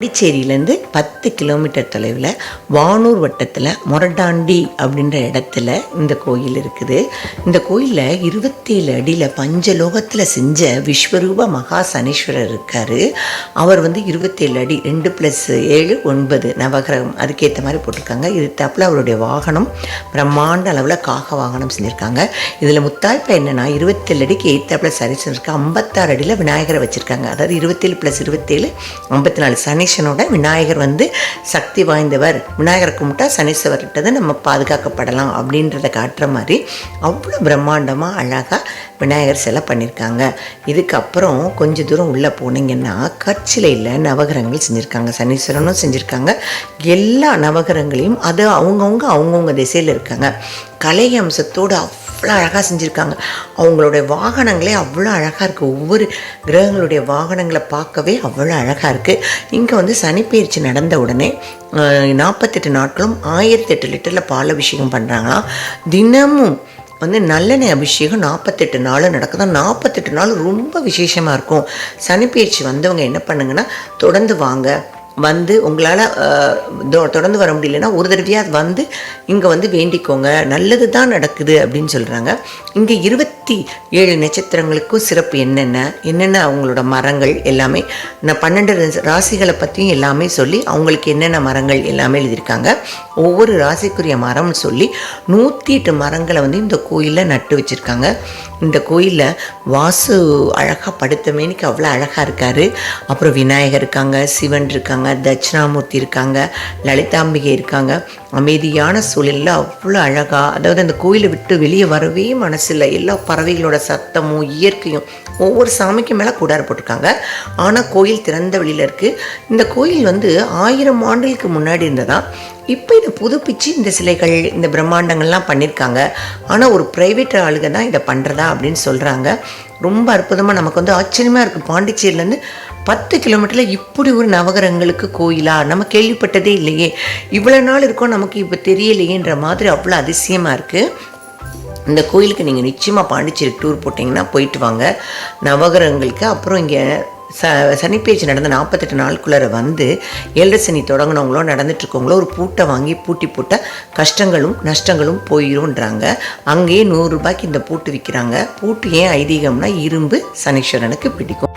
பாண்டிச்சேரியிலேருந்து 10 kilometre தொலைவில் வானூர் வட்டத்தில் மொரட்டாண்டி அப்படின்ற இடத்துல இந்த கோயில் இருக்குது. இந்த கோயிலில் 27 அடியில் பஞ்சலோகத்தில் செஞ்ச விஸ்வரூப மகா சனீஸ்வரர் இருக்கார். அவர் 27 அடி 2+7 9 நவகிரகம் அதுக்கேற்ற மாதிரி போட்டிருக்காங்க. இது தப்பில் அவருடைய வாகனம் பிரம்மாண்ட அளவில் காக வாகனம் செஞ்சுருக்காங்க. இதில் முத்தாய்ப்பு என்னென்னா 27 அடிக்கு எய்த்தாப்பில் சரிசன் இருக்குது. 56 அடியில் விநாயகரை வச்சுருக்காங்க. அதாவது 27+27 54 சனி விநாயகர் சக்தி வாய்ந்தவர். விநாயகரை கும்பிட்டா சனீஸ்வரர்கிட்ட நம்ம பாதுகாக்கப்படலாம் அப்படின்றத காட்டுற மாதிரி அவ்வளோ பிரம்மாண்டமாக அழகாக விநாயகர் சிலை பண்ணியிருக்காங்க. இதுக்கப்புறம் கொஞ்சம் தூரம் உள்ளே போனீங்கன்னா கற்சிலையில் நவகிரகங்கள் செஞ்சுருக்காங்க. சனீஸ்வரனும் செஞ்சுருக்காங்க. எல்லா நவகிரகங்களையும் அது அவங்கவுங்க திசையில் இருக்காங்க. கலை அம்சத்தோடு அவ்வளோ அழகாக செஞ்சுருக்காங்க. அவங்களுடைய வாகனங்களே அவ்வளோ அழகாக இருக்குது. ஒவ்வொரு கிரகங்களுடைய வாகனங்களை பார்க்கவே அவ்வளோ அழகாக இருக்குது. இங்கே சனிப்பெயர்ச்சி நடந்த உடனே 48 நாட்களும் 1008 லிட்டரில் பால் அபிஷேகம் பண்ணுறாங்களாம். தினமும் நல்லெண்ணெய் அபிஷேகம் 48 நாள் நடக்குதான். 48 நாள் ரொம்ப விசேஷமாக இருக்கும். சனிப்பெயர்ச்சி வந்தவங்க என்ன பண்ணுங்கன்னா தொடர்ந்து வாங்க, உங்களால் தொடர்ந்து வர முடியலன்னா ஒரு தடவையாக இங்கே வேண்டிக்கோங்க, நல்லது தான் நடக்குது அப்படின்னு சொல்கிறாங்க. இங்கே 27 நட்சத்திரங்களுக்கும் சிறப்பு என்னென்ன அவங்களோட மரங்கள் எல்லாமே 12 ராசிகளை பற்றியும் எல்லாமே சொல்லி அவங்களுக்கு என்னென்ன மரங்கள் எல்லாமே எழுதியிருக்காங்க. ஒவ்வொரு ராசிக்குரிய மரம்னு சொல்லி 108 மரங்களை இந்த கோயிலில் நட்டு வச்சுருக்காங்க. இந்த கோயிலில் வாசு அழகாக படுத்த மேனிக்கு அவ்வளோ அழகாக இருக்கார். அப்புறம் விநாயகர் இருக்காங்க, சிவன் இருக்காங்க, தட்சிணாமூர்த்தி இருக்காங்க, லலிதாம்பிகை இருக்காங்க. அமைதியான சூழலில் அவ்வளோ அழகாக, அதாவது அந்த கோயிலை விட்டு வெளியே வரவே மனசில்லை. எல்லா பறவைகளோட சத்தமும் இயற்கையும் ஒவ்வொரு சாமிக்கும் மேலே கூடார போட்டிருக்காங்க. ஆனால் கோயில் திறந்த வெளியில் இருக்குது. இந்த கோயில் 1000 ஆண்டுகளுக்கு முன்னாடி இருந்ததா. இப்போ இதை புதுப்பிச்சு இந்த சிலைகள் இந்த பிரம்மாண்டங்கள்லாம் பண்ணியிருக்காங்க. ஆனால் ஒரு ப்ரைவேட் ஆளுக தான் இதை பண்ணுறதா அப்படின்னு சொல்கிறாங்க. ரொம்ப அற்புதமாக நமக்கு ஆச்சரியமாக இருக்குது. பாண்டிச்சேரியிலேருந்து 10 கிலோமீட்டரில் இப்படி ஒரு நவகிரகங்களுக்கு கோயிலா நம்ம கேள்விப்பட்டதே இல்லையே, இவ்வளோ நாள் இருக்கோம் நமக்கு இப்போ தெரியலையேன்ற மாதிரி அவ்வளோ அதிசயமாக இருக்குது. இந்த கோயிலுக்கு நீங்கள் நிச்சயமாக பாண்டிச்சேரி டூர் போட்டிங்கன்னா போயிட்டு வாங்க நவகிரகங்களுக்கு. அப்புறம் இங்கே சனிப்பெயர்ச்சி நடந்த 48 நாளுக்குள்ளே 7 சனி தொடங்கினவங்களோ நடந்துட்டுருக்கவங்களோ ஒரு பூட்டை வாங்கி பூட்டி போட்டால் கஷ்டங்களும் நஷ்டங்களும் போயிடும்ன்றாங்க. அங்கேயே 100 ரூபாய்க்கு இந்த பூட்டு விற்கிறாங்க. பூட்டு ஏன் ஐதீகம்னா இரும்பு சனீஸ்வரனுக்கு பிடிக்கும்.